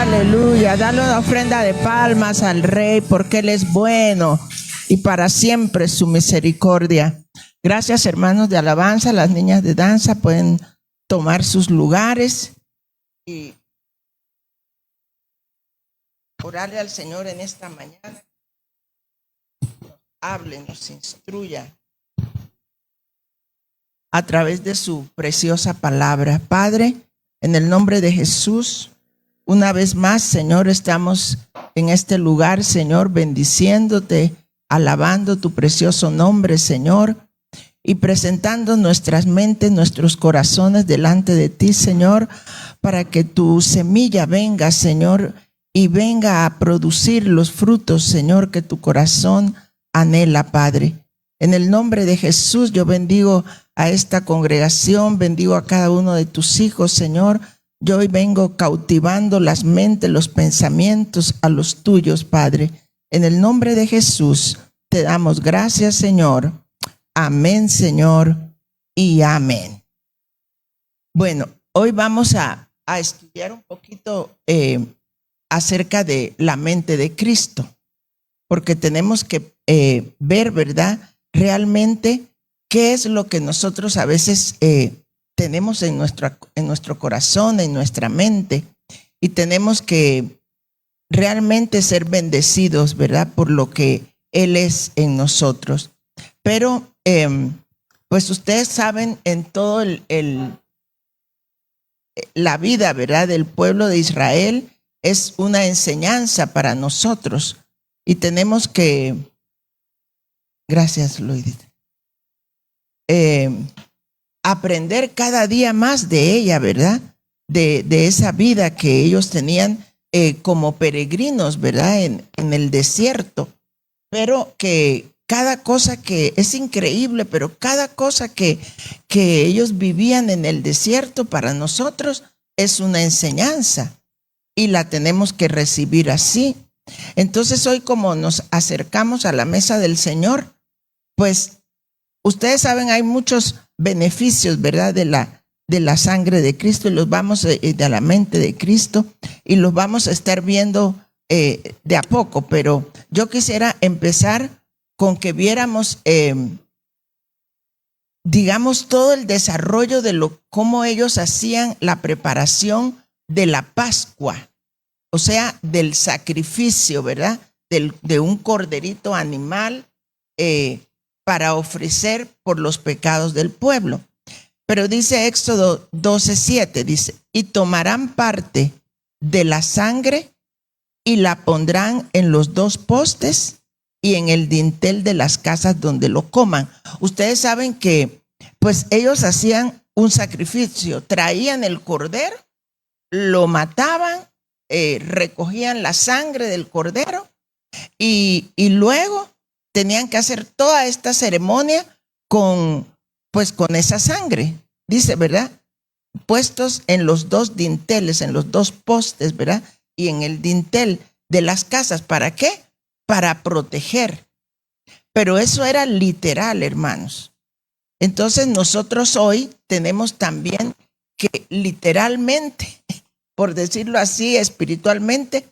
Aleluya. Dale una ofrenda de palmas al Rey porque Él es bueno y para siempre su misericordia. Gracias, hermanos de alabanza. Las niñas de danza pueden tomar sus lugares y orarle al Señor en esta mañana. Hable, nos instruya a través de su preciosa palabra. Padre, en el nombre de Jesús, una vez más, Señor, estamos en este lugar, Señor, bendiciéndote, alabando tu precioso nombre, Señor, y presentando nuestras mentes, nuestros corazones delante de ti, Señor, para que tu semilla venga, Señor, y venga a producir los frutos, Señor, que tu corazón anhela, Padre. En el nombre de Jesús, yo bendigo a esta congregación, bendigo a cada uno de tus hijos, Señor. Yo hoy vengo cautivando las mentes, los pensamientos a los tuyos, Padre. En el nombre de Jesús, te damos gracias, Señor. Amén, Señor, y amén. Bueno, hoy vamos a estudiar un poquito acerca de la mente de Cristo, porque tenemos que ver, ¿verdad?, realmente qué es lo que nosotros a veces tenemos en nuestro corazón, en nuestra mente, y tenemos que realmente ser bendecidos, ¿verdad?, por lo que Él es en nosotros. Pero, pues ustedes saben, en todo la vida, ¿verdad?, del pueblo de Israel es una enseñanza para nosotros y tenemos que, gracias, Loidita, aprender cada día más de ella, ¿verdad?, de esa vida que ellos tenían como peregrinos, ¿verdad?, en el desierto, pero que cada cosa que es increíble, pero cada cosa que ellos vivían en el desierto para nosotros es una enseñanza y la tenemos que recibir así. Entonces hoy, como nos acercamos a la mesa del Señor, pues ustedes saben, hay muchos beneficios, ¿verdad?, de la sangre de Cristo, y los vamos de la mente de Cristo, y los vamos a estar viendo de a poco, pero yo quisiera empezar con que viéramos, digamos, todo el desarrollo de cómo ellos hacían la preparación de la Pascua, o sea, del sacrificio, ¿verdad?, de un corderito animal para ofrecer por los pecados del pueblo. Pero dice Éxodo 12:7, dice, y tomarán parte de la sangre y la pondrán en los dos postes y en el dintel de las casas donde lo coman. Ustedes saben que pues ellos hacían un sacrificio, traían el cordero, lo mataban, recogían la sangre del cordero y luego tenían que hacer toda esta ceremonia con esa sangre, dice, ¿verdad?, puestos en los dos dinteles, en los dos postes, ¿verdad?, y en el dintel de las casas. ¿Para qué? Para proteger. Pero eso era literal, hermanos. Entonces nosotros hoy tenemos también que literalmente, por decirlo así, espiritualmente,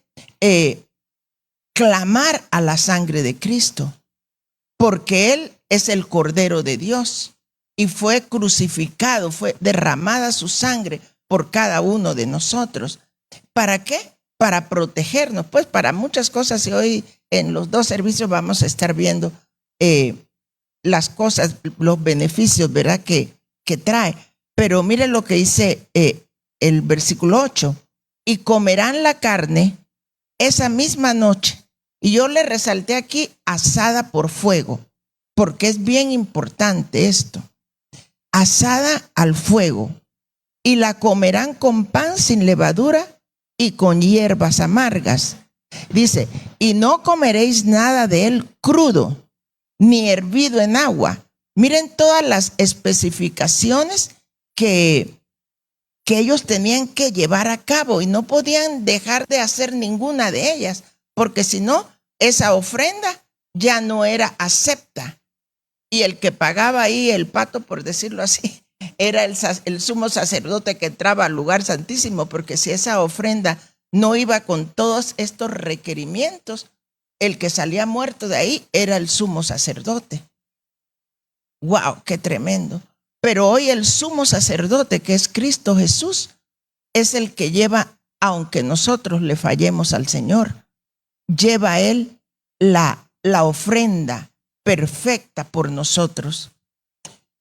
clamar a la sangre de Cristo, porque Él es el Cordero de Dios y fue crucificado, fue derramada su sangre por cada uno de nosotros. ¿Para qué? Para protegernos, pues para muchas cosas, y hoy en los dos servicios vamos a estar viendo las cosas, los beneficios, ¿verdad?, que trae. Pero mire lo que dice el versículo 8, y comerán la carne esa misma noche. Y yo le resalté aquí asada por fuego, porque es bien importante esto. Asada al fuego, y la comerán con pan sin levadura y con hierbas amargas. Dice, y no comeréis nada de él crudo, ni hervido en agua. Miren todas las especificaciones que ellos tenían que llevar a cabo y no podían dejar de hacer ninguna de ellas, porque si no, esa ofrenda ya no era acepta. Y el que pagaba ahí el pato, por decirlo así, era el sumo sacerdote que entraba al lugar santísimo, porque si esa ofrenda no iba con todos estos requerimientos. El que salía muerto de ahí era el sumo sacerdote. ¡Wow! ¡Qué tremendo! Pero hoy el sumo sacerdote, que es Cristo Jesús, es el que lleva, aunque nosotros le fallemos al Señor, lleva Él la ofrenda perfecta por nosotros.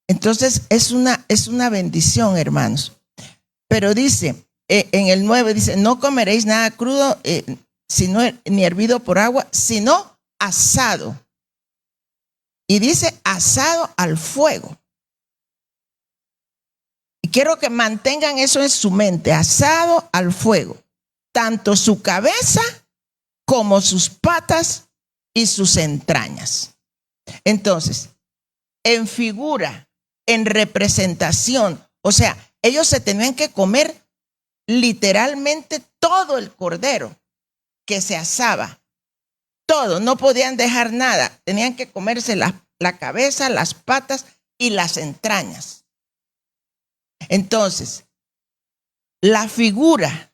Entonces es una bendición, hermanos. Pero dice, en el 9 dice, no comeréis nada crudo, sino, ni hervido por agua, sino asado. Y dice asado al fuego. Y quiero que mantengan eso en su mente, asado al fuego. Tanto su cabeza como sus patas y sus entrañas. Entonces, en figura, en representación, o sea, ellos se tenían que comer literalmente todo el cordero que se asaba. Todo, no podían dejar nada. Tenían que comerse la cabeza, las patas y las entrañas. Entonces, la figura,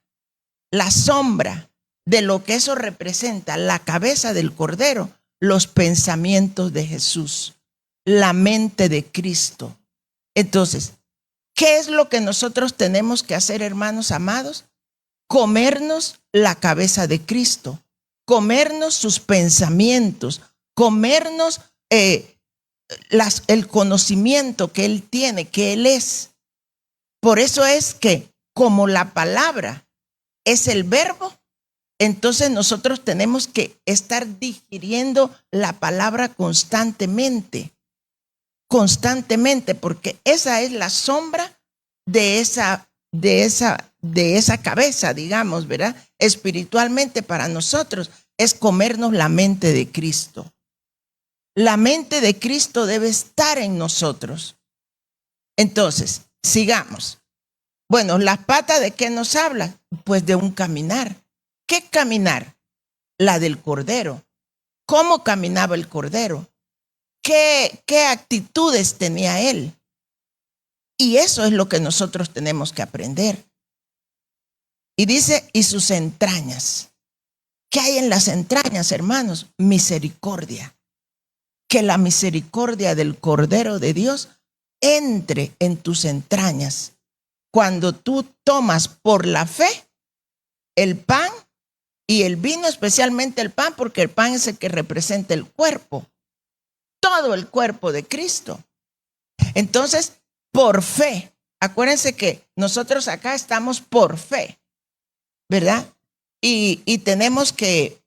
la sombra de lo que eso representa, la cabeza del cordero, los pensamientos de Jesús, la mente de Cristo. Entonces, ¿qué es lo que nosotros tenemos que hacer, hermanos amados? Comernos la cabeza de Cristo, comernos sus pensamientos, comernos el conocimiento que Él tiene, que Él es. Por eso es que como la palabra es el verbo, entonces nosotros tenemos que estar digiriendo la palabra constantemente, porque esa es la sombra de esa cabeza, digamos, ¿verdad? Espiritualmente para nosotros es comernos la mente de Cristo. La mente de Cristo debe estar en nosotros. Entonces, sigamos. Bueno, ¿las patas de qué nos habla? Pues de un caminar. ¿Qué caminar? La del cordero. ¿Cómo caminaba el cordero? ¿Qué actitudes tenía él? Y eso es lo que nosotros tenemos que aprender. Y dice, y sus entrañas. ¿Qué hay en las entrañas, hermanos? Misericordia. Que la misericordia del Cordero de Dios entre en tus entrañas. Cuando tú tomas por la fe el pan y el vino, especialmente el pan, porque el pan es el que representa el cuerpo, todo el cuerpo de Cristo. Entonces, por fe, acuérdense que nosotros acá estamos por fe, ¿verdad? Y tenemos que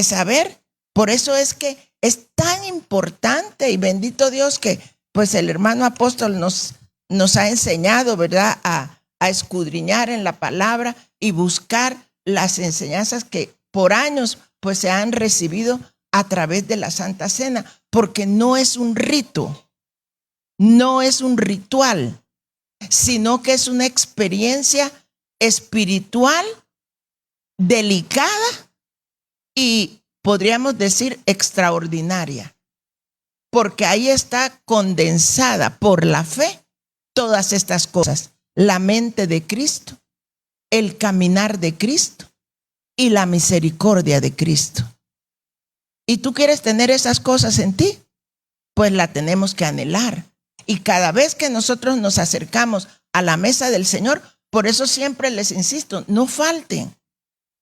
saber, por eso es que es tan importante y bendito Dios que pues el hermano apóstol nos ha enseñado, ¿verdad? A escudriñar en la palabra y buscar las enseñanzas que por años pues se han recibido a través de la Santa Cena, porque no es un rito, no es un ritual, sino que es una experiencia espiritual delicada y podríamos decir extraordinaria, porque ahí está condensada por la fe todas estas cosas: la mente de Cristo, el caminar de Cristo y la misericordia de Cristo. ¿Y tú quieres tener esas cosas en ti? Pues la tenemos que anhelar. Y cada vez que nosotros nos acercamos a la mesa del Señor, por eso siempre les insisto, no falten,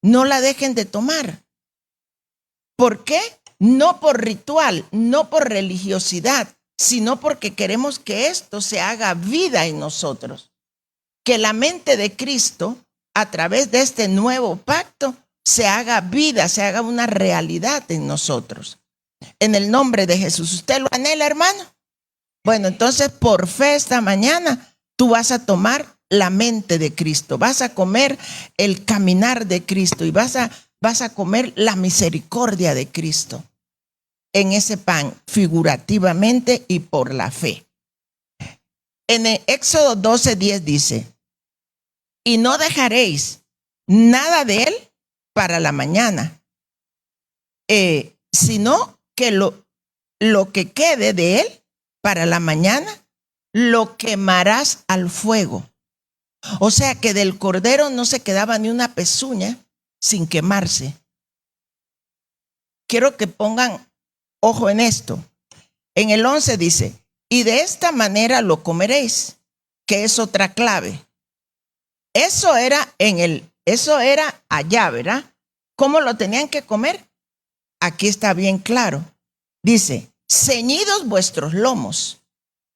no la dejen de tomar. ¿Por qué? No por ritual, no por religiosidad, sino porque queremos que esto se haga vida en nosotros. Que la mente de Cristo, a través de este nuevo pacto, se haga vida, se haga una realidad en nosotros. En el nombre de Jesús. ¿Usted lo anhela, hermano? Bueno, entonces por fe esta mañana tú vas a tomar la mente de Cristo, vas a comer el caminar de Cristo y vas a comer la misericordia de Cristo en ese pan, figurativamente y por la fe. En el Éxodo 12:10 dice, y no dejaréis nada de él para la mañana, sino que lo que quede de él para la mañana lo quemarás al fuego. O sea que del cordero no se quedaba ni una pezuña, sin quemarse. Quiero que pongan ojo en esto. En el 11 dice, y de esta manera lo comeréis, que es otra clave. Eso era allá, ¿verdad? ¿Cómo lo tenían que comer? Aquí está bien claro. Dice, ceñidos vuestros lomos.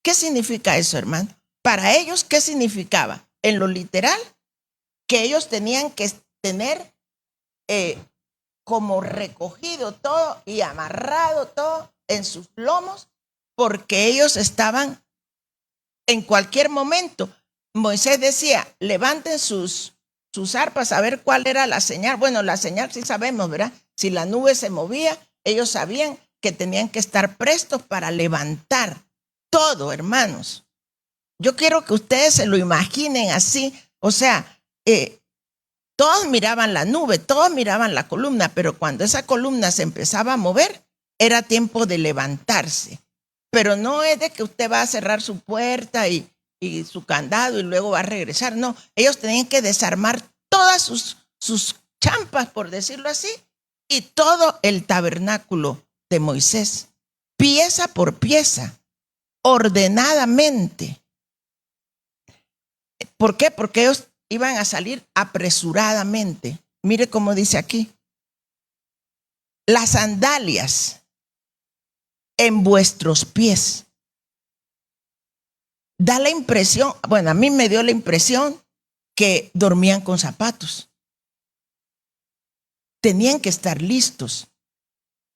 ¿Qué significa eso, hermano? Para ellos, ¿qué significaba? En lo literal, que ellos tenían que tener como recogido todo y amarrado todo en sus lomos, porque ellos estaban en cualquier momento. Moisés decía, levanten sus arpas a ver cuál era la señal. Bueno, la señal sí sabemos, ¿verdad? Si la nube se movía, ellos sabían que tenían que estar prestos para levantar todo, hermanos. Yo quiero que ustedes se lo imaginen así. O sea, todos miraban la nube, todos miraban la columna, pero cuando esa columna se empezaba a mover, era tiempo de levantarse. Pero no es de que usted va a cerrar su puerta y su candado y luego va a regresar. No, ellos tenían que desarmar todas sus champas, por decirlo así, y todo el tabernáculo de Moisés, pieza por pieza, ordenadamente. ¿Por qué? Porque ellos iban a salir apresuradamente. Mire cómo dice aquí. Las sandalias en vuestros pies. Da la impresión, bueno, a mí me dio la impresión que dormían con zapatos. Tenían que estar listos.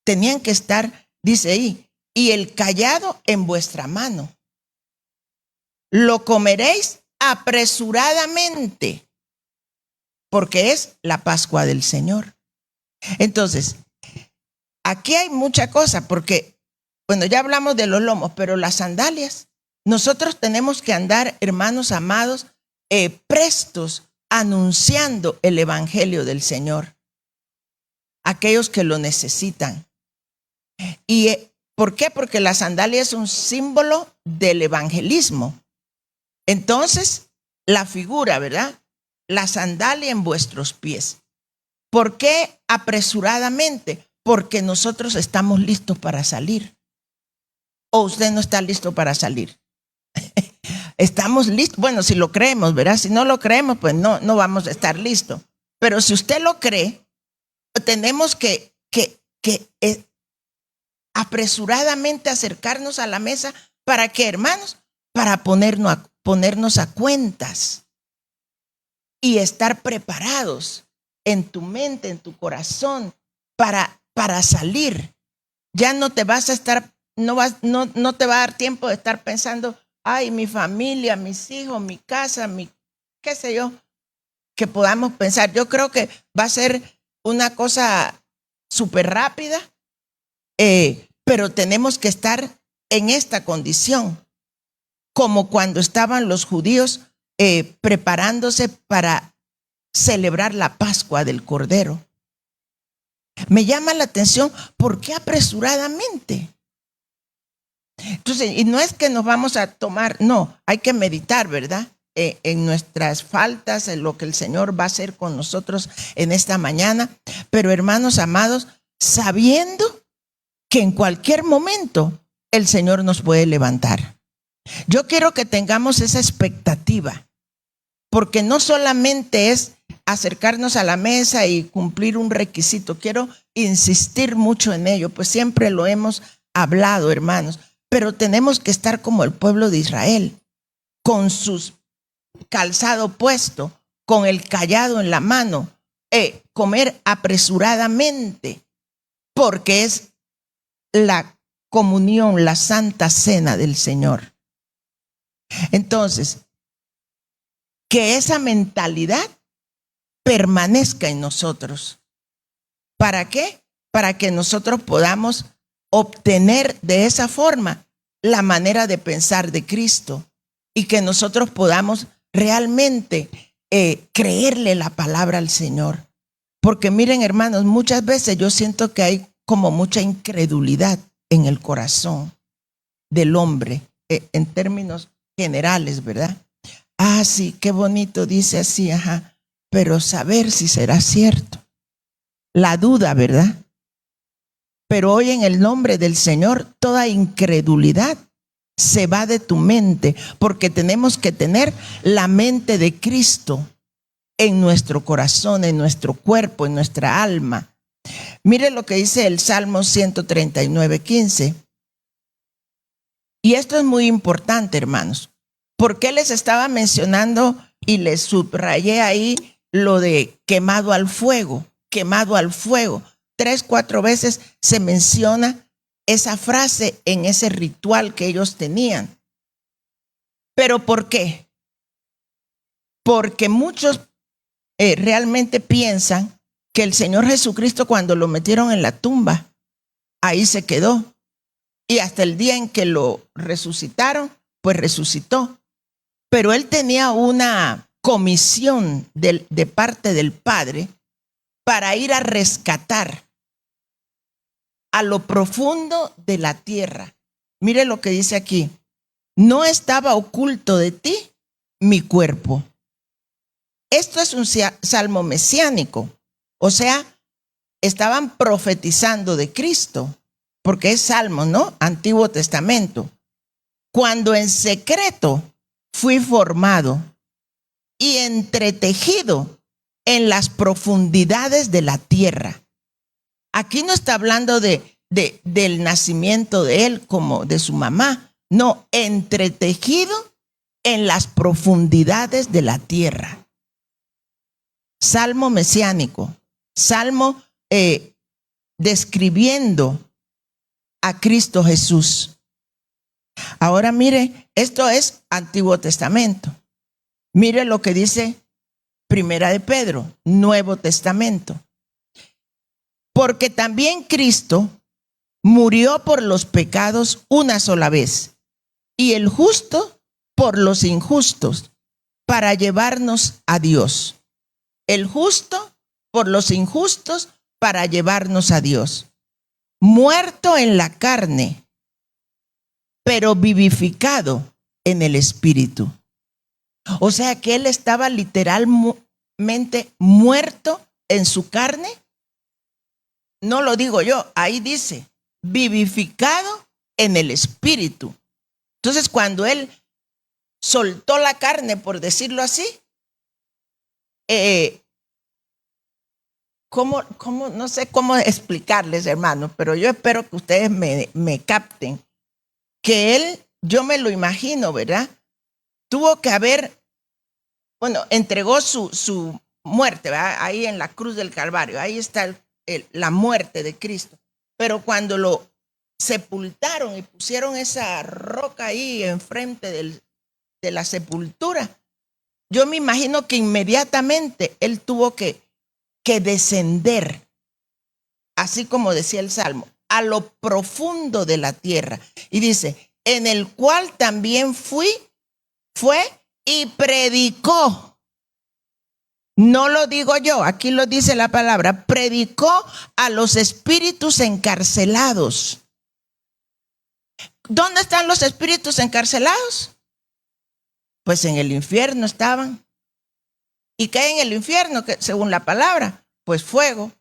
Tenían que estar, dice ahí, y el cayado en vuestra mano. Lo comeréis apresuradamente, porque es la Pascua del Señor. Entonces, aquí hay mucha cosa, porque, bueno, ya hablamos de los lomos, pero las sandalias, nosotros tenemos que andar, hermanos amados, prestos, anunciando el evangelio del Señor, aquellos que lo necesitan. ¿Y por qué? Porque la sandalia es un símbolo del evangelismo. Entonces, la figura, ¿verdad? La sandalia en vuestros pies. ¿Por qué apresuradamente? Porque nosotros estamos listos para salir. ¿O usted no está listo para salir? Estamos listos. Bueno, si lo creemos, ¿verdad? Si no lo creemos, pues no vamos a estar listos. Pero si usted lo cree, tenemos que apresuradamente acercarnos a la mesa. ¿Para qué, hermanos? Para ponernos a cuentas y estar preparados en tu mente, en tu corazón, para salir. Ya no te vas a estar, no te va a dar tiempo de estar pensando, ay, mi familia, mis hijos, mi casa, qué sé yo, que podamos pensar. Yo creo que va a ser una cosa súper rápida, pero tenemos que estar en esta condición, como cuando estaban los judíos preparándose para celebrar la Pascua del Cordero. Me llama la atención, ¿por qué apresuradamente? Entonces, y no es que nos vamos a tomar, no, hay que meditar, ¿verdad? En nuestras faltas, en lo que el Señor va a hacer con nosotros en esta mañana. Pero hermanos amados, sabiendo que en cualquier momento el Señor nos puede levantar. Yo quiero que tengamos esa expectativa, porque no solamente es acercarnos a la mesa y cumplir un requisito. Quiero insistir mucho en ello, pues siempre lo hemos hablado, hermanos, pero tenemos que estar como el pueblo de Israel, con sus calzado puesto, con el cayado en la mano, comer apresuradamente, porque es la comunión, la santa cena del Señor. Entonces, que esa mentalidad permanezca en nosotros. ¿Para qué? Para que nosotros podamos obtener de esa forma la manera de pensar de Cristo y que nosotros podamos realmente creerle la palabra al Señor. Porque miren, hermanos, muchas veces yo siento que hay como mucha incredulidad en el corazón del hombre, en términos generales, ¿verdad? Ah, sí, qué bonito, dice así, ajá, pero saber si será cierto. la duda, ¿verdad? Pero hoy en el nombre del Señor, toda incredulidad se va de tu mente, porque tenemos que tener la mente de Cristo en nuestro corazón, en nuestro cuerpo, en nuestra alma. Mire lo que dice el Salmo 139:15. Y esto es muy importante, hermanos. ¿Por qué les estaba mencionando y les subrayé ahí lo de quemado al fuego? Quemado al fuego. 3, 4 veces se menciona esa frase en ese ritual que ellos tenían. ¿Pero por qué? Porque muchos realmente piensan que el Señor Jesucristo, cuando lo metieron en la tumba, ahí se quedó. Y hasta el día en que lo resucitaron, pues resucitó. Pero él tenía una comisión de parte del Padre para ir a rescatar a lo profundo de la tierra. Mire lo que dice aquí. No estaba oculto de ti mi cuerpo. Esto es un salmo mesiánico. O sea, estaban profetizando de Cristo, porque es salmo, ¿no? Antiguo Testamento. Cuando en secreto fui formado y entretejido en las profundidades de la tierra. Aquí no está hablando del nacimiento de él como de su mamá. No, entretejido en las profundidades de la tierra. Salmo mesiánico. Salmo describiendo a Cristo Jesús. Ahora mire, esto es Antiguo Testamento. Mire lo que dice Primera de Pedro, Nuevo Testamento. Porque también Cristo murió por los pecados una sola vez, y el justo por los injustos, para llevarnos a Dios. El justo por los injustos, para llevarnos a Dios. Muerto en la carne, pero vivificado en el Espíritu. O sea que él estaba literalmente muerto en su carne. No lo digo yo, ahí dice, vivificado en el Espíritu. Entonces, cuando él soltó la carne, por decirlo así, no sé cómo explicarles, hermanos, pero yo espero que ustedes me capten. Que él, yo me lo imagino, ¿verdad? Tuvo que haber, entregó su muerte, ¿verdad? Ahí en la cruz del Calvario, ahí está la muerte de Cristo. Pero cuando lo sepultaron y pusieron esa roca ahí enfrente de la sepultura, yo me imagino que inmediatamente él tuvo que descender, así como decía el Salmo, a lo profundo de la tierra. Y dice, en el cual también fue y predicó. No lo digo yo, aquí lo dice la palabra, predicó a los espíritus encarcelados. ¿Dónde están los espíritus encarcelados? Pues en el infierno estaban. ¿Y qué hay en el infierno? Que según la palabra, pues fuego.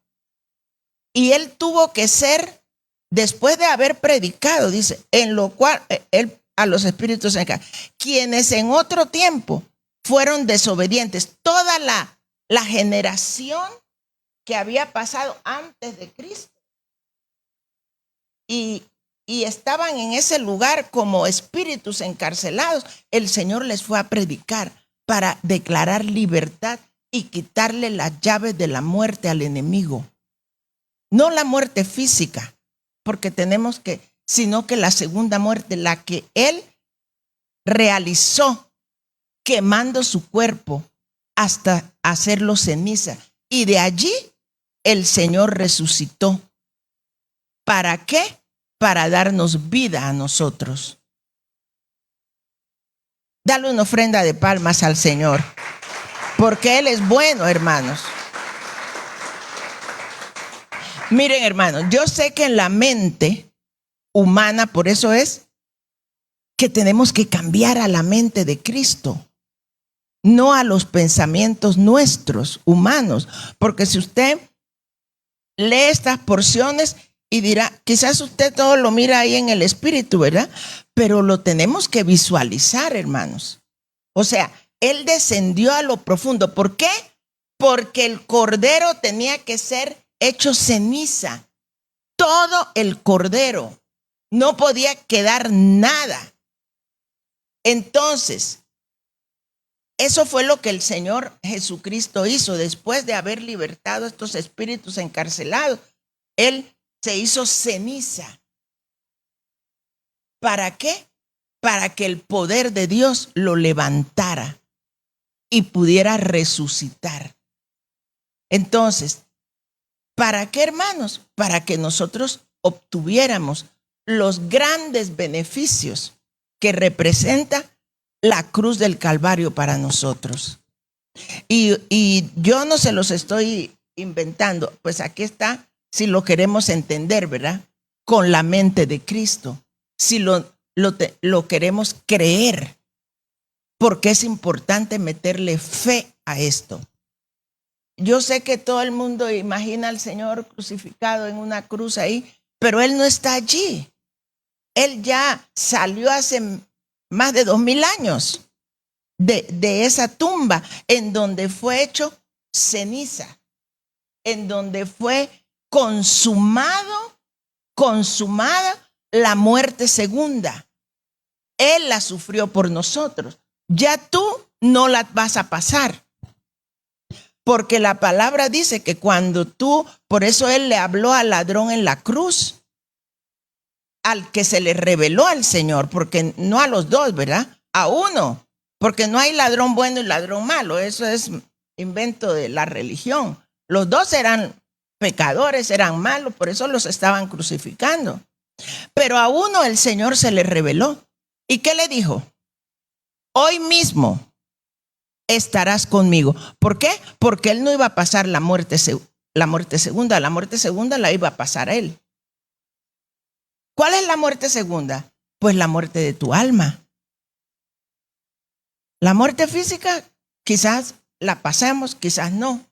Y él tuvo que ser, después de haber predicado, dice, en lo cual él a los espíritus encarcelados, quienes en otro tiempo fueron desobedientes. Toda la generación que había pasado antes de Cristo y estaban en ese lugar como espíritus encarcelados, el Señor les fue a predicar para declarar libertad y quitarle las llaves de la muerte al enemigo. No la muerte física, porque sino que la segunda muerte, la que él realizó quemando su cuerpo hasta hacerlo ceniza. Y de allí el Señor resucitó. ¿Para qué? Para darnos vida a nosotros. Dale una ofrenda de palmas al Señor, porque Él es bueno, hermanos. Miren, hermanos, yo sé que en la mente humana, por eso es que tenemos que cambiar a la mente de Cristo, no a los pensamientos nuestros, humanos. Porque si usted lee estas porciones y dirá, quizás usted todo lo mira ahí en el espíritu, ¿verdad? Pero lo tenemos que visualizar, hermanos. O sea, él descendió a lo profundo. ¿Por qué? Porque el cordero tenía que ser hecho ceniza. Todo el cordero. No podía quedar nada. Entonces, eso fue lo que el Señor Jesucristo hizo después de haber libertado a estos espíritus encarcelados. Él se hizo ceniza. ¿Para qué? Para que el poder de Dios lo levantara y pudiera resucitar. Entonces, ¿para qué, hermanos? Para que nosotros obtuviéramos los grandes beneficios que representa la cruz del Calvario para nosotros. Y yo no se los estoy inventando, pues aquí está, si lo queremos entender, ¿verdad? Con la mente de Cristo, si lo queremos creer, porque es importante meterle fe a esto. Yo sé que todo el mundo imagina al Señor crucificado en una cruz ahí, pero Él no está allí. Él ya salió hace más de 2000 años de esa tumba en donde fue hecho ceniza, en donde fue consumada la muerte segunda. Él la sufrió por nosotros. Ya tú no la vas a pasar. Porque la palabra dice que cuando tú, por eso Él le habló al ladrón en la cruz, al que se le reveló al Señor, porque no a los dos, ¿verdad? A uno, porque no hay ladrón bueno y ladrón malo, eso es invento de la religión. Los dos eran pecadores, eran malos, por eso los estaban crucificando. Pero a uno el Señor se le reveló. ¿Y qué le dijo? Hoy mismo estarás conmigo. ¿Por qué? Porque él no iba a pasar la muerte segunda. La muerte segunda la iba a pasar a él. ¿Cuál es la muerte segunda? Pues la muerte de tu alma. La muerte física quizás la pasemos, quizás no.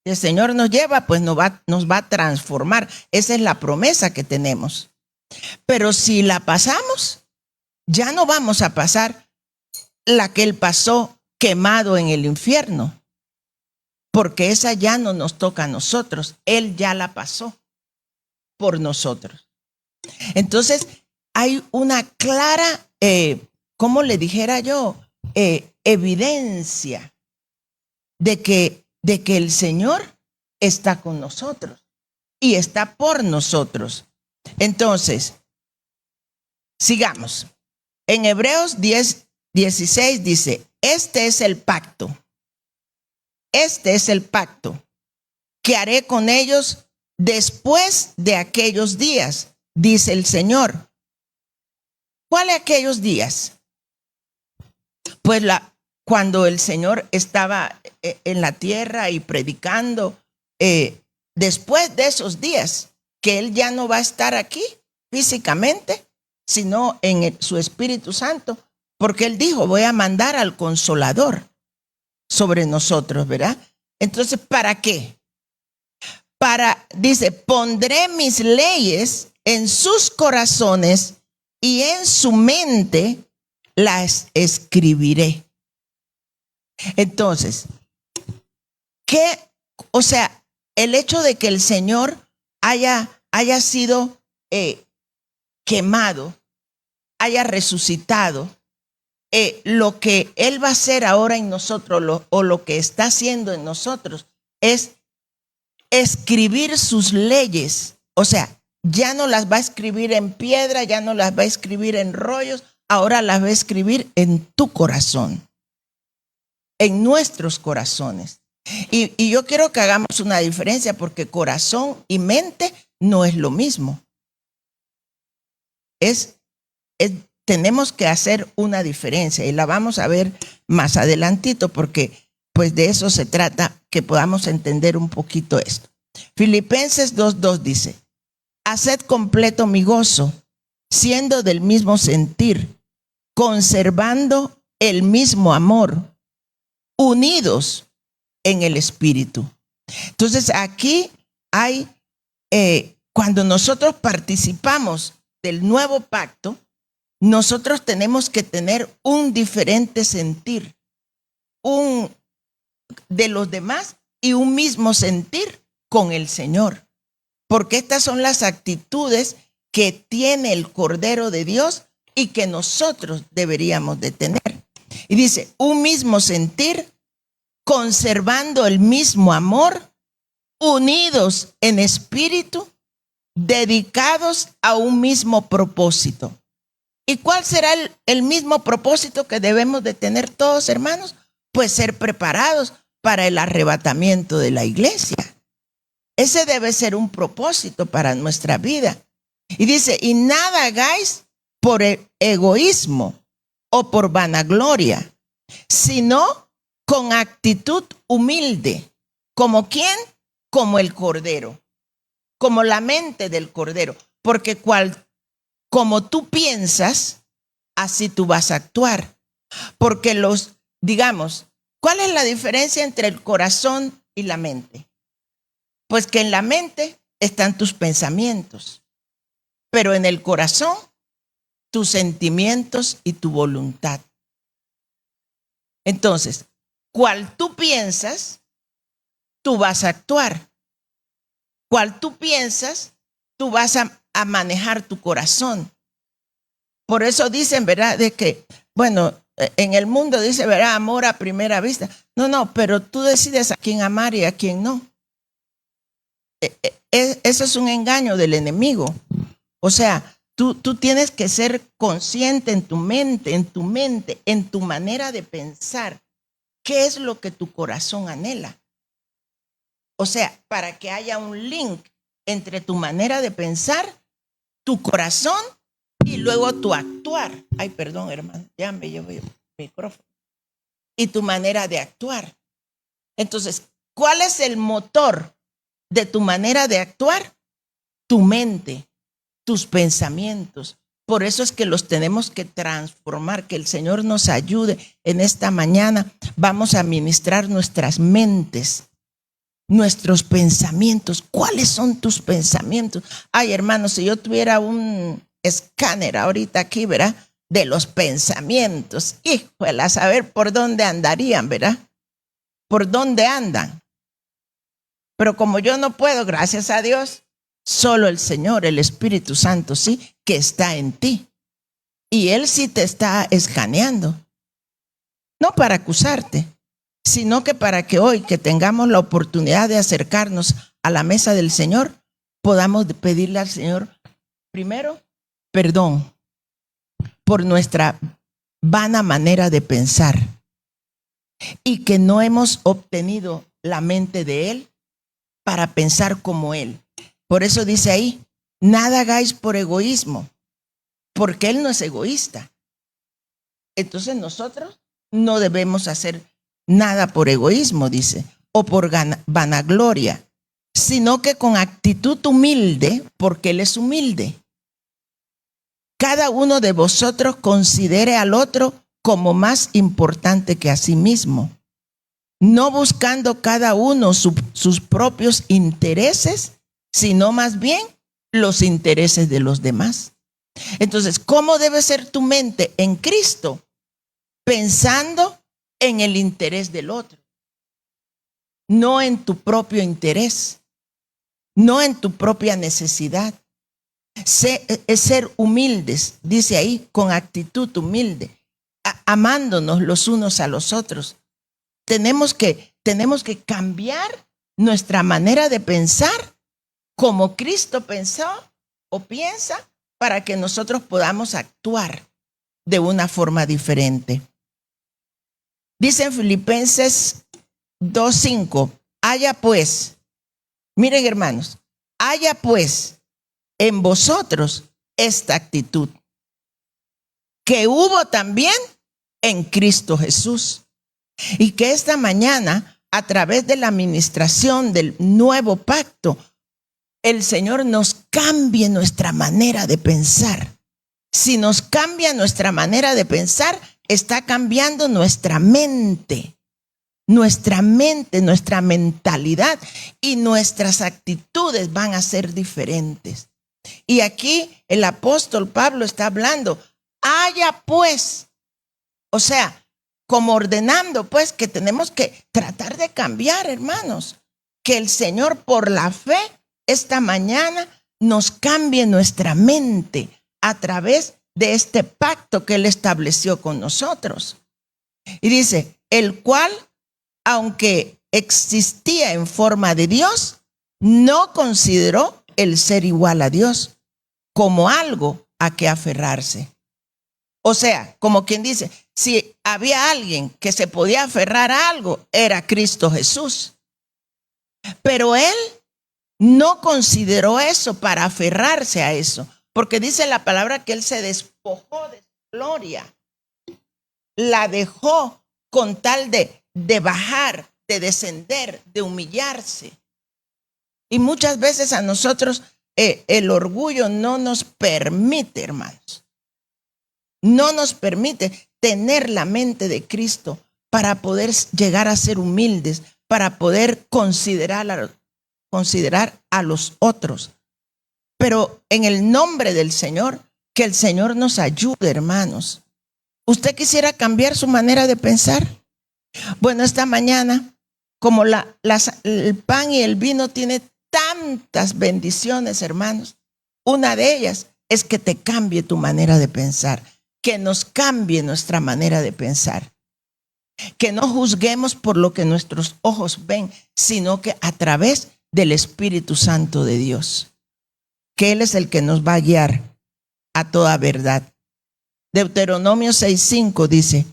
Si el Señor nos lleva, pues nos va a transformar. Esa es la promesa que tenemos. Pero si la pasamos, ya no vamos a pasar la que Él pasó quemado en el infierno, porque esa ya no nos toca a nosotros. Él ya la pasó por nosotros. Entonces, hay una clara, ¿cómo le dijera yo? Evidencia de que el Señor está con nosotros y está por nosotros. Entonces, sigamos. En Hebreos 10:16 dice, este es el pacto que haré con ellos después de aquellos días, dice el Señor. ¿Cuáles aquellos días? Pues cuando el Señor estaba en la tierra y predicando, después de esos días, que Él ya no va a estar aquí físicamente, sino en su Espíritu Santo, porque Él dijo, voy a mandar al Consolador sobre nosotros, ¿verdad? Entonces, ¿para qué? Dice, pondré mis leyes en sus corazones y en su mente las escribiré. Entonces, ¿qué? O sea, el hecho de que el Señor haya sido quemado, haya resucitado, lo que Él va a hacer ahora en nosotros, o lo que está haciendo en nosotros, es escribir sus leyes. O sea, ya no las va a escribir en piedra, ya no las va a escribir en rollos, ahora las va a escribir en tu corazón, en nuestros corazones. Y yo quiero que hagamos una diferencia, porque corazón y mente no es lo mismo. Tenemos que hacer una diferencia y la vamos a ver más adelantito, porque pues de eso se trata, que podamos entender un poquito esto. Filipenses 2:2 dice, haced completo mi gozo, siendo del mismo sentir, conservando el mismo amor, unidos en el Espíritu. Entonces aquí hay cuando nosotros participamos del nuevo pacto, nosotros tenemos que tener un diferente sentir de los demás y un mismo sentir con el Señor. Porque estas son las actitudes que tiene el Cordero de Dios y que nosotros deberíamos de tener. Y dice, un mismo sentir, conservando el mismo amor, unidos en espíritu, dedicados a un mismo propósito. ¿Y cuál será el mismo propósito que debemos de tener todos, hermanos? Pues ser preparados para el arrebatamiento de la iglesia. Ese debe ser un propósito para nuestra vida. Y dice, y nada hagáis por egoísmo o por vanagloria, sino con actitud humilde. ¿Como quién? Como el Cordero, como la mente del Cordero. Porque como tú piensas, así tú vas a actuar. Porque digamos, ¿cuál es la diferencia entre el corazón y la mente? Pues que en la mente están tus pensamientos, pero en el corazón tus sentimientos y tu voluntad. Entonces, cual tú piensas, tú vas a actuar. Cual tú piensas, tú vas a manejar tu corazón. Por eso dicen, ¿verdad? De que, bueno, en el mundo dice, ¿verdad? Amor a primera vista. No, pero tú decides a quién amar y a quién no. Eso es un engaño del enemigo. O sea, tú tienes que ser consciente en tu mente, en tu manera de pensar. ¿Qué es lo que tu corazón anhela? O sea, para que haya un link entre tu manera de pensar, tu corazón y luego tu actuar. Ay, perdón, hermano, ya me llevo el micrófono. Y tu manera de actuar. Entonces, ¿cuál es el motor de tu manera de actuar? Tu mente, tus pensamientos. Por eso es que los tenemos que transformar, que el Señor nos ayude en esta mañana. Vamos a ministrar nuestras mentes, nuestros pensamientos. ¿Cuáles son tus pensamientos? Ay, hermano, si yo tuviera un escáner ahorita aquí, ¿verdad? De los pensamientos. Híjole, a saber por dónde andarían, ¿verdad? ¿Por dónde andan? Pero como yo no puedo, gracias a Dios, solo el Señor, el Espíritu Santo, sí, que está en ti. Y Él sí te está escaneando. No para acusarte, sino que para que hoy, que tengamos la oportunidad de acercarnos a la mesa del Señor, podamos pedirle al Señor, primero, perdón por nuestra vana manera de pensar y que no hemos obtenido la mente de Él para pensar como Él. Por eso dice ahí, nada hagáis por egoísmo, porque Él no es egoísta. Entonces nosotros no debemos hacer nada por egoísmo, dice, o por vanagloria, sino que con actitud humilde, porque Él es humilde. Cada uno de vosotros considere al otro como más importante que a sí mismo, no buscando cada uno sus propios intereses, sino más bien los intereses de los demás. Entonces, ¿cómo debe ser tu mente en Cristo? Pensando en el interés del otro, no en tu propio interés, no en tu propia necesidad. Es ser humildes, dice ahí, con actitud humilde, amándonos los unos a los otros. Tenemos que cambiar nuestra manera de pensar como Cristo pensó o piensa para que nosotros podamos actuar de una forma diferente. Dice en Filipenses 2:5, haya pues, miren hermanos, haya pues en vosotros esta actitud que hubo también en Cristo Jesús. Y que esta mañana, a través de la administración del nuevo pacto, el Señor nos cambie nuestra manera de pensar. Si nos cambia nuestra manera de pensar, está cambiando nuestra mente. nuestra mente, nuestra mentalidad y nuestras actitudes van a ser diferentes. Y aquí el apóstol Pablo está hablando, haya pues, o sea, como ordenando pues que tenemos que tratar de cambiar, hermanos, que el Señor por la fe esta mañana nos cambie nuestra mente a través de este pacto que Él estableció con nosotros. Y dice, el cual, aunque existía en forma de Dios, no consideró el ser igual a Dios como algo a que aferrarse. O sea, como quien dice, si había alguien que se podía aferrar a algo, era Cristo Jesús. Pero Él no consideró eso para aferrarse a eso, porque dice la palabra que Él se despojó de su gloria, la dejó con tal de bajar, de descender, de humillarse. Y muchas veces a nosotros el orgullo no nos permite, hermanos, no nos permite tener la mente de Cristo para poder llegar a ser humildes, para poder considerar a los otros. Pero en el nombre del Señor, que el Señor nos ayude, hermanos. ¿Usted quisiera cambiar su manera de pensar? Bueno, esta mañana, como el pan y el vino tiene tantas bendiciones, hermanos, una de ellas es que te cambie tu manera de pensar, que nos cambie nuestra manera de pensar, que no juzguemos por lo que nuestros ojos ven, sino que a través del Espíritu Santo de Dios, que Él es el que nos va a guiar a toda verdad. Deuteronomio 6:5 dice,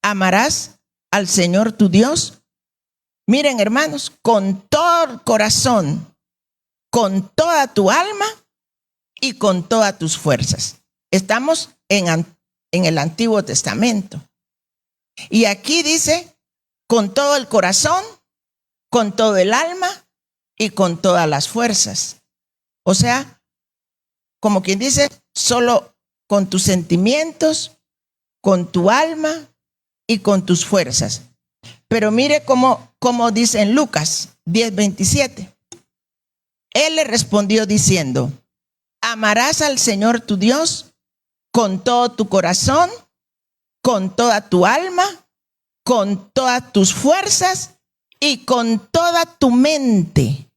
amarás al Señor tu Dios, miren hermanos, con todo el corazón, con toda tu alma y con todas tus fuerzas. Estamos en el Antiguo Testamento. Y aquí dice, con todo el corazón, con todo el alma y con todas las fuerzas. O sea, como quien dice, solo con tus sentimientos, con tu alma y con tus fuerzas. Pero mire cómo dice en Lucas 10:27. Él le respondió diciendo, amarás al Señor tu Dios con todo tu corazón, con toda tu alma, con todas tus fuerzas y con toda tu mente.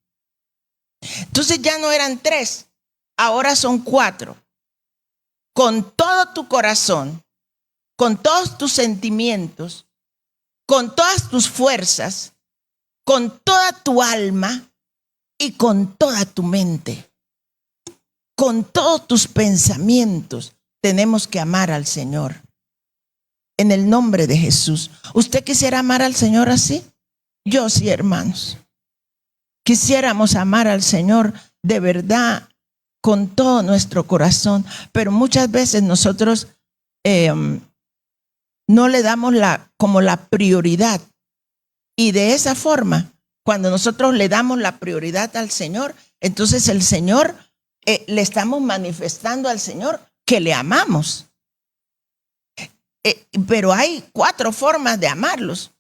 Entonces ya no eran 3, ahora son 4. Con todo tu corazón, con todos tus sentimientos, con todas tus fuerzas, con toda tu alma y con toda tu mente. Con todos tus pensamientos tenemos que amar al Señor. En el nombre de Jesús. ¿Usted quisiera amar al Señor así? Yo sí, hermanos. Quisiéramos amar al Señor de verdad con todo nuestro corazón, pero muchas veces nosotros no le damos como la prioridad. Y de esa forma, cuando nosotros le damos la prioridad al Señor, entonces el Señor, le estamos manifestando al Señor que le amamos. Pero hay 4 formas de amarlos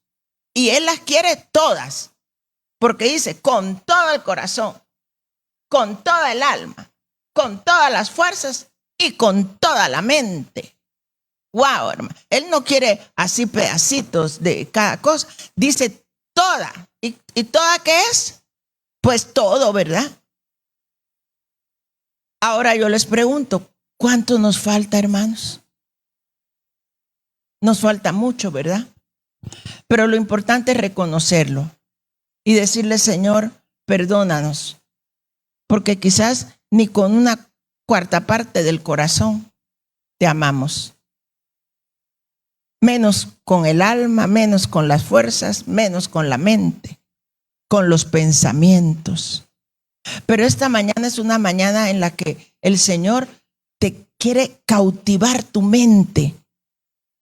y Él las quiere todas, porque dice con todo el corazón, con toda el alma, con todas las fuerzas y con toda la mente. Wow, hermano. Él no quiere así pedacitos de cada cosa, dice toda. ¿Y toda qué es? Pues todo, ¿verdad? Ahora yo les pregunto, ¿cuánto nos falta, hermanos? Nos falta mucho, ¿verdad? Pero lo importante es reconocerlo y decirle, Señor, perdónanos, porque quizás ni con una 1/4 parte del corazón te amamos. Menos con el alma, menos con las fuerzas, menos con la mente, con los pensamientos. Pero esta mañana es una mañana en la que el Señor te quiere cautivar tu mente,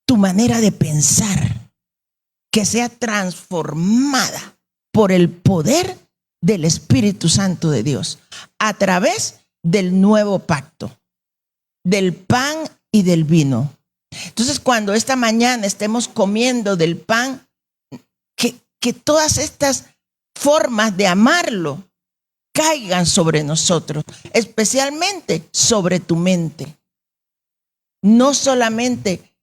tu manera de pensar, que sea transformada por el poder del Espíritu Santo de Dios a través del nuevo pacto, del pan y del vino. Entonces, cuando esta mañana estemos comiendo del pan, que todas estas formas de amarlo caigan sobre nosotros, especialmente sobre tu mente. No solamente,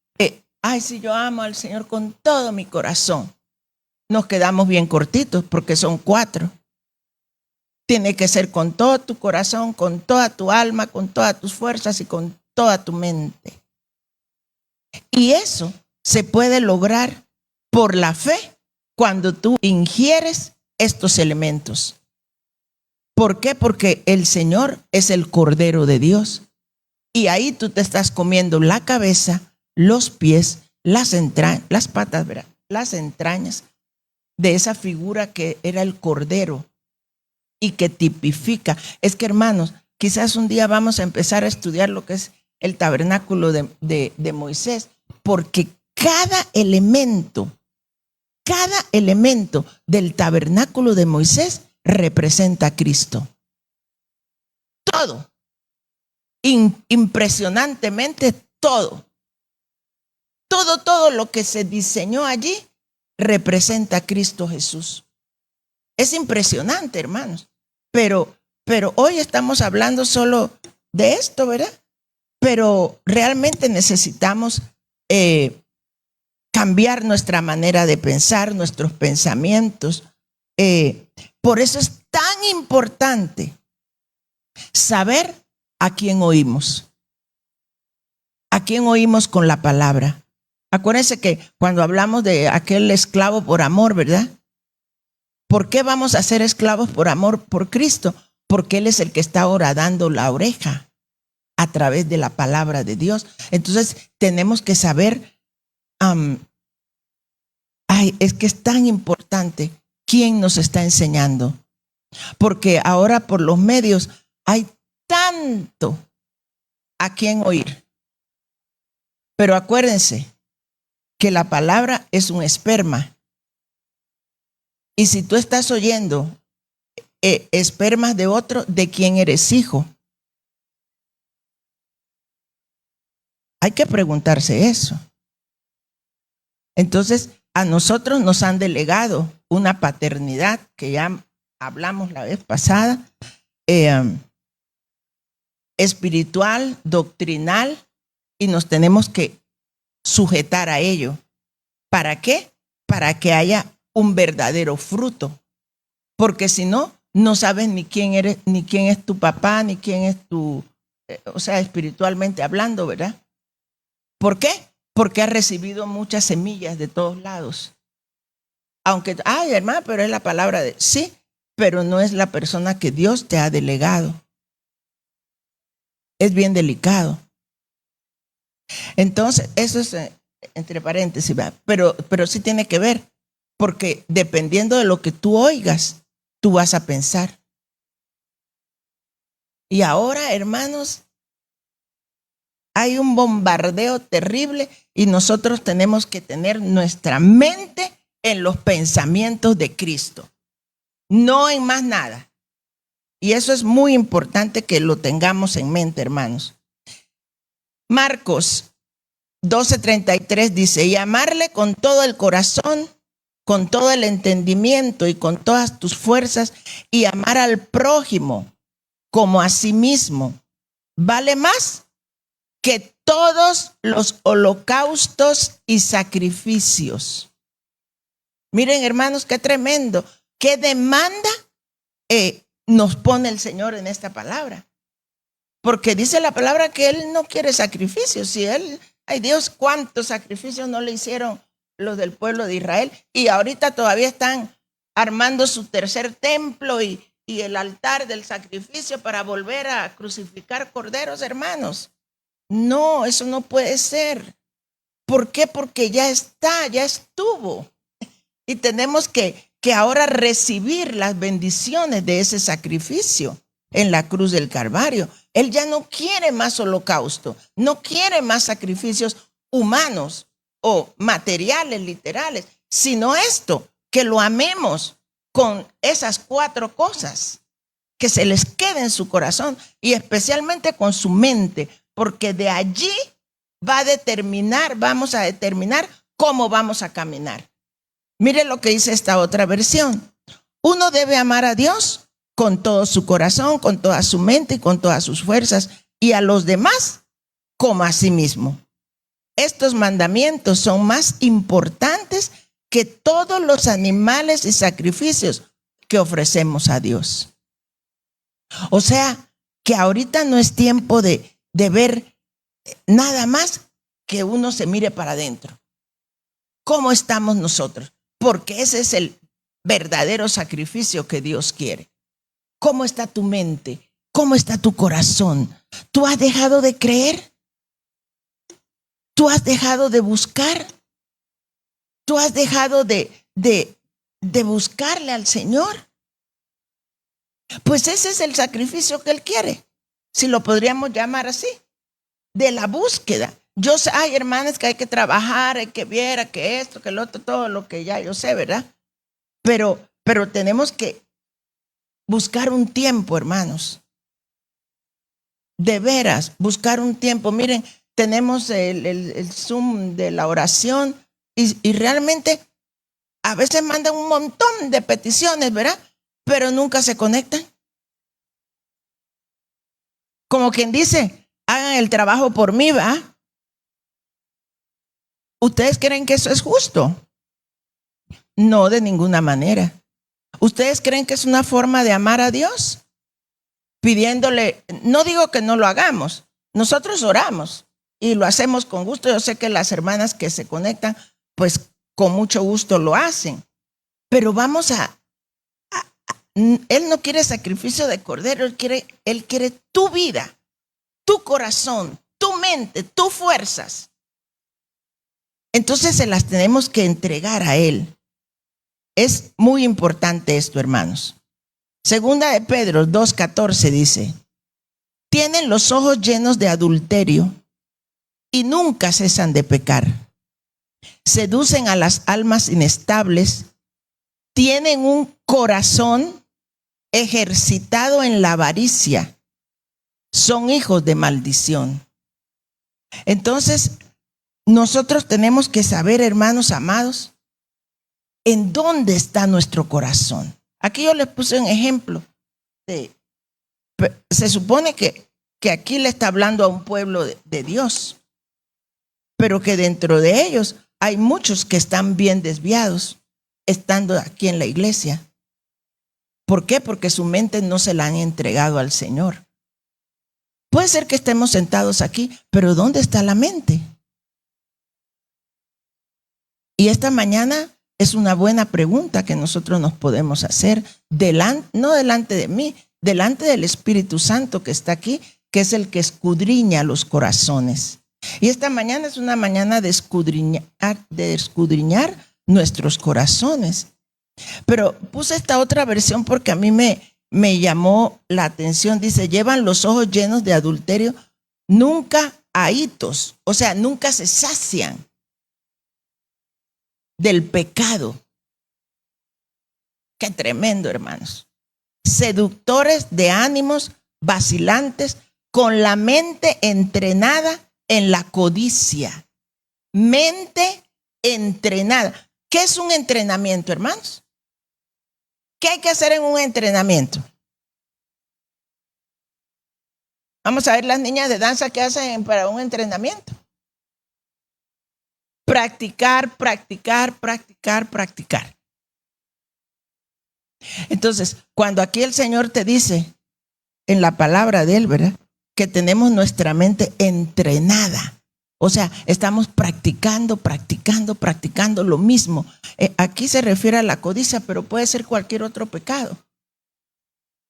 si yo amo al Señor con todo mi corazón. Nos quedamos bien cortitos porque son 4. Tiene que ser con todo tu corazón, con toda tu alma, con todas tus fuerzas y con toda tu mente. Y eso se puede lograr por la fe cuando tú ingieres estos elementos. ¿Por qué? Porque el Señor es el Cordero de Dios. Y ahí tú te estás comiendo la cabeza, los pies, las patas, ¿verdad? Las entrañas de esa figura que era el Cordero y que tipifica. Es que, hermanos, quizás un día vamos a empezar a estudiar lo que es el tabernáculo de Moisés, porque cada elemento del tabernáculo de Moisés representa a Cristo. Todo. Impresionantemente todo. Todo lo que se diseñó allí representa a Cristo Jesús. Es impresionante, hermanos. Pero hoy estamos hablando solo de esto, ¿verdad? Pero realmente necesitamos cambiar nuestra manera de pensar, nuestros pensamientos. Por eso es tan importante saber a quién oímos. A quién oímos con la palabra. Acuérdense que cuando hablamos de aquel esclavo por amor, ¿verdad? ¿Por qué vamos a ser esclavos por amor por Cristo? Porque Él es el que está ahora dando la oreja a través de la palabra de Dios. Entonces tenemos que saber, es que es tan importante quién nos está enseñando. Porque ahora por los medios hay tanto a quién oír. Pero acuérdense que la palabra es un esperma. Y si tú estás oyendo espermas de otro, ¿de quién eres hijo? Hay que preguntarse eso. Entonces, a nosotros nos han delegado una paternidad, que ya hablamos la vez pasada, espiritual, doctrinal, y nos tenemos que sujetar a ello. ¿Para qué? Para que haya un verdadero fruto. Porque si no, no sabes ni quién eres, ni quién es tu papá, ni quién es tu, espiritualmente hablando, ¿verdad? ¿Por qué? Porque has recibido muchas semillas de todos lados. Aunque, hermano, pero es la palabra de, sí, pero no es la persona que Dios te ha delegado. Es bien delicado. Entonces, eso es entre paréntesis, ¿verdad? Pero sí tiene que ver, porque dependiendo de lo que tú oigas, tú vas a pensar. Y ahora, hermanos, hay un bombardeo terrible y nosotros tenemos que tener nuestra mente en los pensamientos de Cristo, no en más nada. Y eso es muy importante que lo tengamos en mente, hermanos. Marcos 12:33 dice, y amarle con todo el corazón, con todo el entendimiento y con todas tus fuerzas, y amar al prójimo como a sí mismo, vale más que todos los holocaustos y sacrificios. Miren, hermanos, qué tremendo, qué demanda nos pone el Señor en esta palabra. Porque dice la palabra que Él no quiere sacrificios. Si Él, ay Dios, cuántos sacrificios no le hicieron los del pueblo de Israel. Y ahorita todavía están armando su tercer templo y el altar del sacrificio para volver a crucificar corderos, hermanos. No, eso no puede ser. ¿Por qué? Porque ya está, ya estuvo. Y tenemos que ahora recibir las bendiciones de ese sacrificio en la cruz del Calvario. Él ya no quiere más holocausto, no quiere más sacrificios humanos o materiales, literales, sino esto, que lo amemos con esas 4 cosas, que se les quede en su corazón y especialmente con su mente, porque de allí vamos a determinar cómo vamos a caminar. Mire lo que dice esta otra versión. Uno debe amar a Dios con todo su corazón, con toda su mente y con todas sus fuerzas, y a los demás como a sí mismo. Estos mandamientos son más importantes que todos los animales y sacrificios que ofrecemos a Dios. O sea, que ahorita no es tiempo de ver nada más que uno se mire para adentro. ¿Cómo estamos nosotros? Porque ese es el verdadero sacrificio que Dios quiere. ¿Cómo está tu mente? ¿Cómo está tu corazón? ¿Tú has dejado de creer? ¿Tú has dejado de buscar? ¿Tú has dejado de buscarle al Señor? Pues ese es el sacrificio que Él quiere, si lo podríamos llamar así, de la búsqueda. Yo sé, ay, hermanas, que hay que trabajar, hay que ver, que esto, que lo otro, todo lo que ya yo sé, ¿verdad? Pero tenemos que buscar un tiempo, hermanos. De veras, buscar un tiempo. Miren, tenemos el Zoom de la oración y realmente a veces mandan un montón de peticiones, ¿verdad? Pero nunca se conectan. Como quien dice, hagan el trabajo por mí, ¿va? ¿Ustedes creen que eso es justo? No, de ninguna manera. ¿Ustedes creen que es una forma de amar a Dios? Pidiéndole, no digo que no lo hagamos, nosotros oramos y lo hacemos con gusto. Yo sé que las hermanas que se conectan, pues con mucho gusto lo hacen. Pero vamos Él no quiere sacrificio de cordero, Él quiere tu vida, tu corazón, tu mente, tus fuerzas. Entonces se las tenemos que entregar a Él. Es muy importante esto, hermanos. Segunda de Pedro 2:14 dice: tienen los ojos llenos de adulterio y nunca cesan de pecar. Seducen a las almas inestables, tienen un corazón ejercitado en la avaricia, son hijos de maldición. Entonces, nosotros tenemos que saber, hermanos amados, en dónde está nuestro corazón. Aquí yo les puse un ejemplo. Se supone que aquí le está hablando a un pueblo de Dios, pero que dentro de ellos hay muchos que están bien desviados, estando aquí en la iglesia. ¿Por qué? Porque su mente no se la han entregado al Señor. Puede ser que estemos sentados aquí, pero ¿dónde está la mente? Y esta mañana es una buena pregunta que nosotros nos podemos hacer, no delante de mí, delante del Espíritu Santo que está aquí, que es el que escudriña los corazones. Y esta mañana es una mañana de escudriñar nuestros corazones. Pero puse esta otra versión porque a mí me llamó la atención. Dice, llevan los ojos llenos de adulterio, nunca ahitos, o sea, nunca se sacian del pecado. Qué tremendo, hermanos. Seductores de ánimos vacilantes, con la mente entrenada en la codicia. Mente entrenada. ¿Qué es un entrenamiento, hermanos? ¿Qué hay que hacer en un entrenamiento? Vamos a ver las niñas de danza que hacen para un entrenamiento. Practicar, practicar, practicar, practicar. Entonces, cuando aquí el Señor te dice, en la palabra de Él, ¿verdad?, que tenemos nuestra mente entrenada. O sea, estamos practicando lo mismo. Aquí se refiere a la codicia, pero puede ser cualquier otro pecado.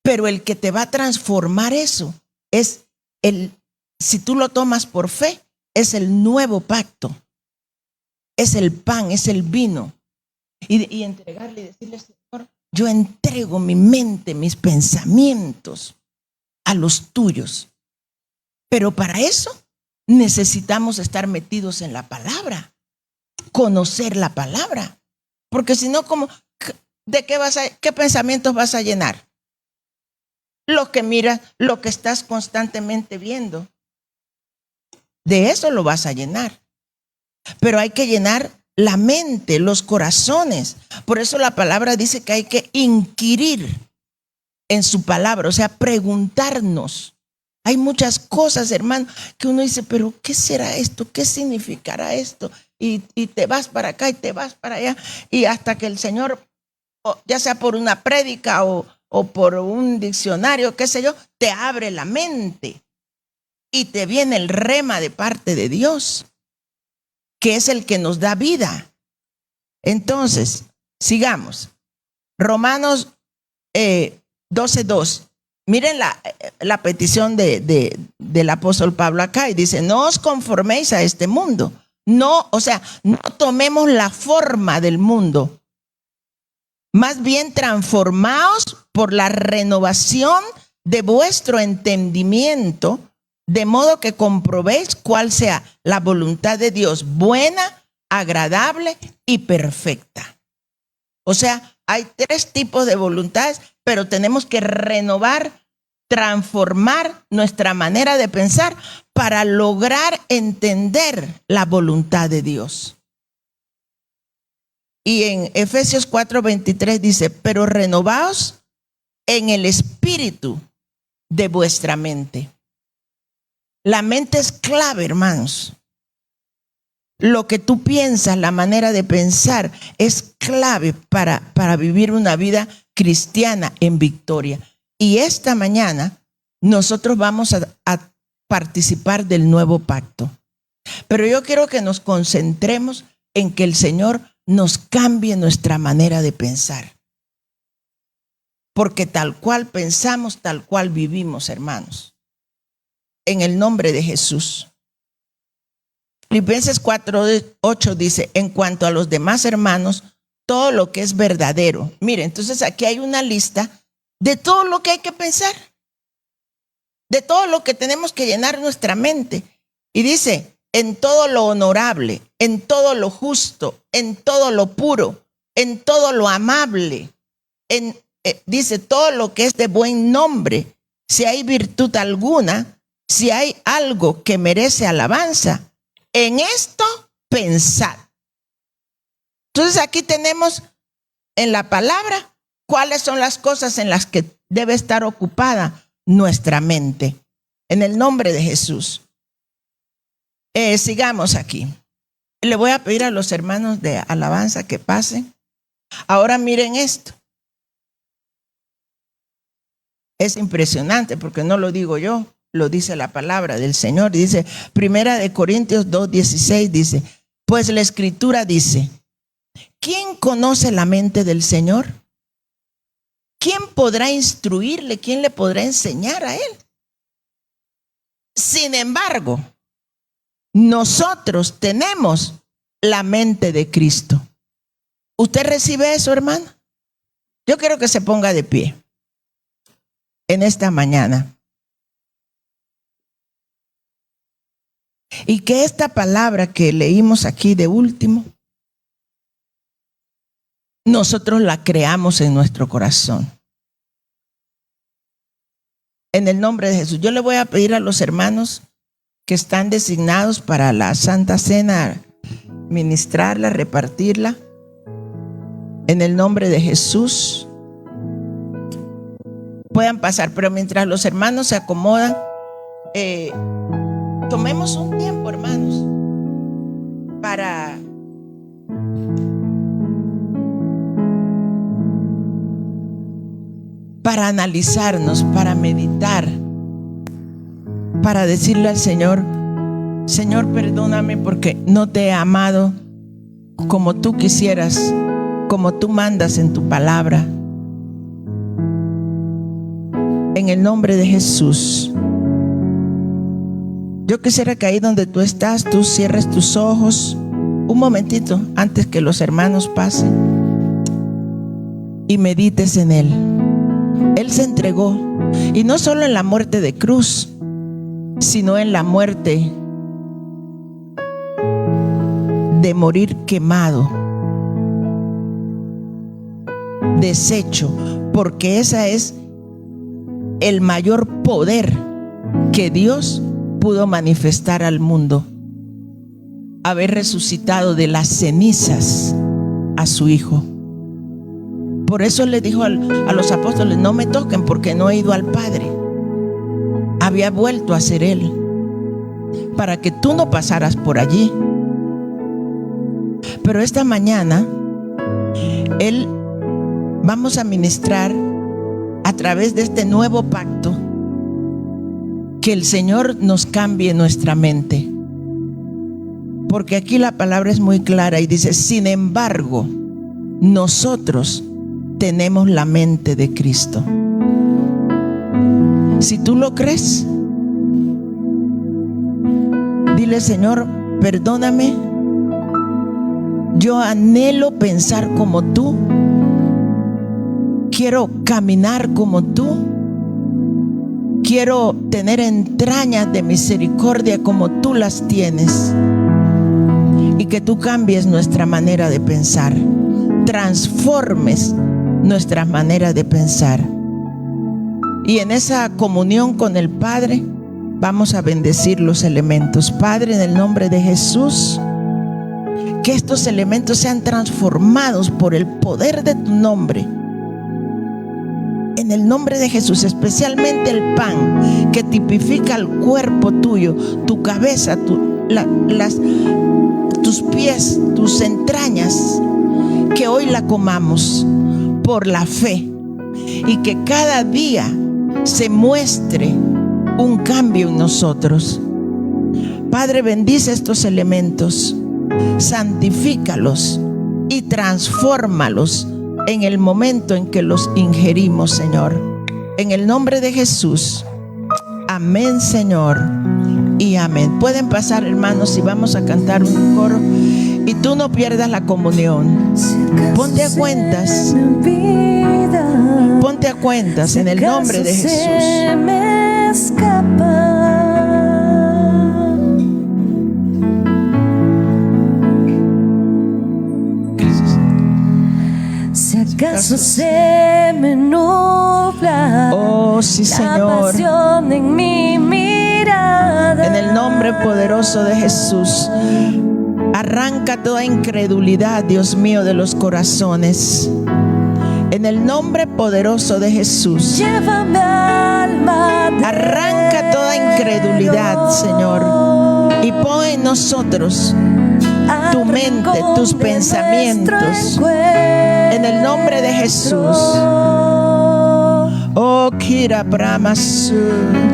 Pero el que te va a transformar eso es si tú lo tomas por fe, es el nuevo pacto. Es el pan, es el vino. Y entregarle y decirle, Señor, yo entrego mi mente, mis pensamientos a los tuyos. Pero para eso necesitamos estar metidos en la palabra, conocer la palabra. Porque si no, ¿qué pensamientos vas a llenar? Lo que miras, lo que estás constantemente viendo. De eso lo vas a llenar. Pero hay que llenar la mente, los corazones. Por eso la palabra dice que hay que inquirir en su palabra, o sea, preguntarnos. Hay muchas cosas, hermano, que uno dice, pero ¿qué será esto? ¿Qué significará esto? Y te vas para acá y te vas para allá, y hasta que el Señor, ya sea por una prédica o por un diccionario, qué sé yo, te abre la mente y te viene el rema de parte de Dios, que es el que nos da vida. Entonces, sigamos. Romanos 12:2. Miren la petición del apóstol Pablo acá, y dice, no os conforméis a este mundo. No, o sea, no tomemos la forma del mundo. Más bien transformaos por la renovación de vuestro entendimiento, de modo que comprobéis cuál sea la voluntad de Dios, buena, agradable y perfecta. O sea, hay 3 tipos de voluntades, pero tenemos que renovar, transformar nuestra manera de pensar para lograr entender la voluntad de Dios. Y en Efesios 4:23 dice, pero renovaos en el espíritu de vuestra mente. La mente es clave, hermanos. Lo que tú piensas, la manera de pensar, es clave para vivir una vida cristiana en victoria. Y esta mañana nosotros vamos a participar del nuevo pacto. Pero yo quiero que nos concentremos en que el Señor nos cambie nuestra manera de pensar. Porque tal cual pensamos, tal cual vivimos, hermanos. En el nombre de Jesús. Filipenses 4:8 dice, en cuanto a los demás hermanos, todo lo que es verdadero. Mire, entonces aquí hay una lista de todo lo que hay que pensar, de todo lo que tenemos que llenar nuestra mente. Y dice, en todo lo honorable, en todo lo justo, en todo lo puro, en todo lo amable, dice todo lo que es de buen nombre, si hay virtud alguna, si hay algo que merece alabanza, en esto pensad. Entonces aquí tenemos en la palabra cuáles son las cosas en las que debe estar ocupada nuestra mente. En el nombre de Jesús. Sigamos aquí. Le voy a pedir a los hermanos de alabanza que pasen. Ahora miren esto. Es impresionante porque no lo digo yo, lo dice la palabra del Señor. Dice, 1 Corintios 2:16 dice, pues la escritura dice, ¿quién conoce la mente del Señor? ¿Quién podrá instruirle? ¿Quién le podrá enseñar a él? Sin embargo, nosotros tenemos la mente de Cristo. ¿Usted recibe eso, hermano? Yo quiero que se ponga de pie en esta mañana. Y que esta palabra que leímos aquí de último, nosotros la creamos en nuestro corazón. En el nombre de Jesús. Yo le voy a pedir a los hermanos que están designados para la Santa Cena, ministrarla, repartirla. En el nombre de Jesús. Puedan pasar, pero mientras los hermanos se acomodan, tomemos un tiempo, hermanos, para analizarnos, para meditar, para decirle al Señor, Señor, perdóname porque no te he amado como tú quisieras, como tú mandas en tu palabra. En el nombre de Jesús. Yo quisiera que ahí donde tú estás, tú cierres tus ojos un momentito antes que los hermanos pasen y medites en Él. Él se entregó, y no solo en la muerte de cruz, sino en la muerte de morir quemado, deshecho, porque esa es el mayor poder que Dios pudo manifestar al mundo. haber resucitado de las cenizas a su Hijo. Por eso le dijo a los apóstoles: no me toquen, porque no he ido al Padre. Había vuelto a ser Él, para que tú no pasaras por allí. Pero esta mañana vamos a ministrar a través de este nuevo pacto, que el Señor nos cambie nuestra mente. Porque aquí la palabra es muy clara y dice: sin embargo, nosotros tenemos la mente de Cristo. Si tú lo crees, dile: Señor, perdóname. Yo anhelo pensar como tú. Quiero caminar como tú. Quiero tener entrañas de misericordia como tú las tienes. Y que tú cambies nuestra manera de pensar. Transformes nuestra manera de pensar. Y en esa comunión con el Padre vamos a bendecir los elementos. Padre, en el nombre de Jesús, que estos elementos sean transformados por el poder de tu nombre. En el nombre de Jesús, especialmente el pan que tipifica el cuerpo tuyo, tu cabeza, tus pies, tus entrañas, que hoy la comamos por la fe y que cada día se muestre un cambio en nosotros. Padre, bendice estos elementos, santifícalos y transfórmalos en el momento en que los ingerimos, Señor. En el nombre de Jesús. Amén, Señor, y amén. Pueden pasar, hermanos, y vamos a cantar un coro. Y tú no pierdas la comunión. Ponte a cuentas. Ponte a cuentas en el nombre de Jesús. Si acaso se me nubla, oh sí, Señor, la pasión en mi mirada, en el nombre poderoso de Jesús, arranca toda incredulidad, Dios mío, de los corazones. En el nombre poderoso de Jesús, llévame al madero, arranca toda incredulidad, Señor, y pon en nosotros tu mente, tus pensamientos, en el nombre de Jesús. Oh, Kira Brahmasu,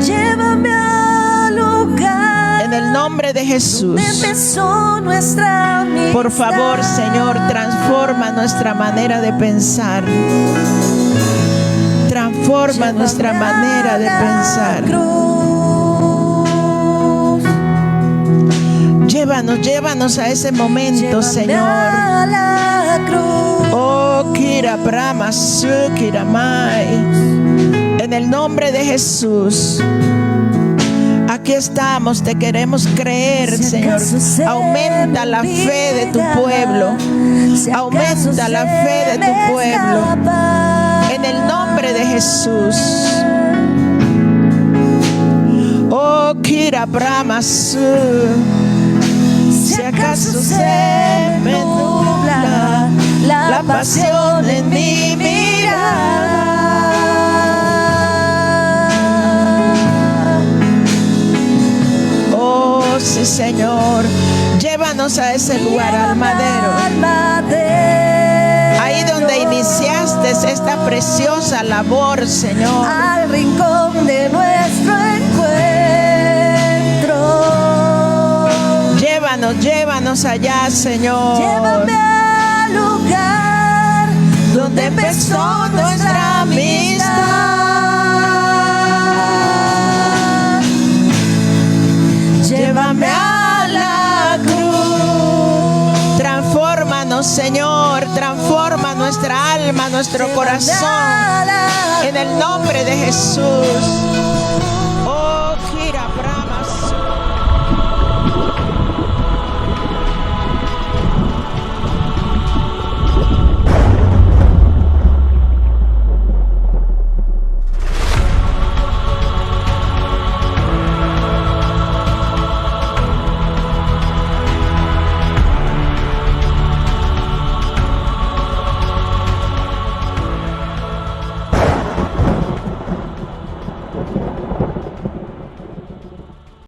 llévame al lugar en el nombre de Jesús. Empezó nuestra amistad. Por favor, Señor, transforma nuestra manera de pensar. Transforma nuestra manera de pensar. Llévanos a ese momento, Señor. Oh, Kira Brahma Sukira Mai. En el nombre de Jesús. Aquí estamos, te queremos creer, Señor. Aumenta la fe de tu pueblo. Aumenta la fe de tu pueblo. En el nombre de Jesús. Oh, Kira Brahma Su. Si acaso se me nubla la pasión en mi mirada, oh sí, Señor, llévanos a ese lugar, al madero, ahí donde iniciaste esta preciosa labor, Señor, al rincón de nuestro encuentro. Llévanos allá, Señor. Llévame al lugar donde empezó nuestra amistad. Llévame a la cruz. Transfórmanos, Señor. Transforma nuestra alma, nuestro corazón. En el nombre de Jesús.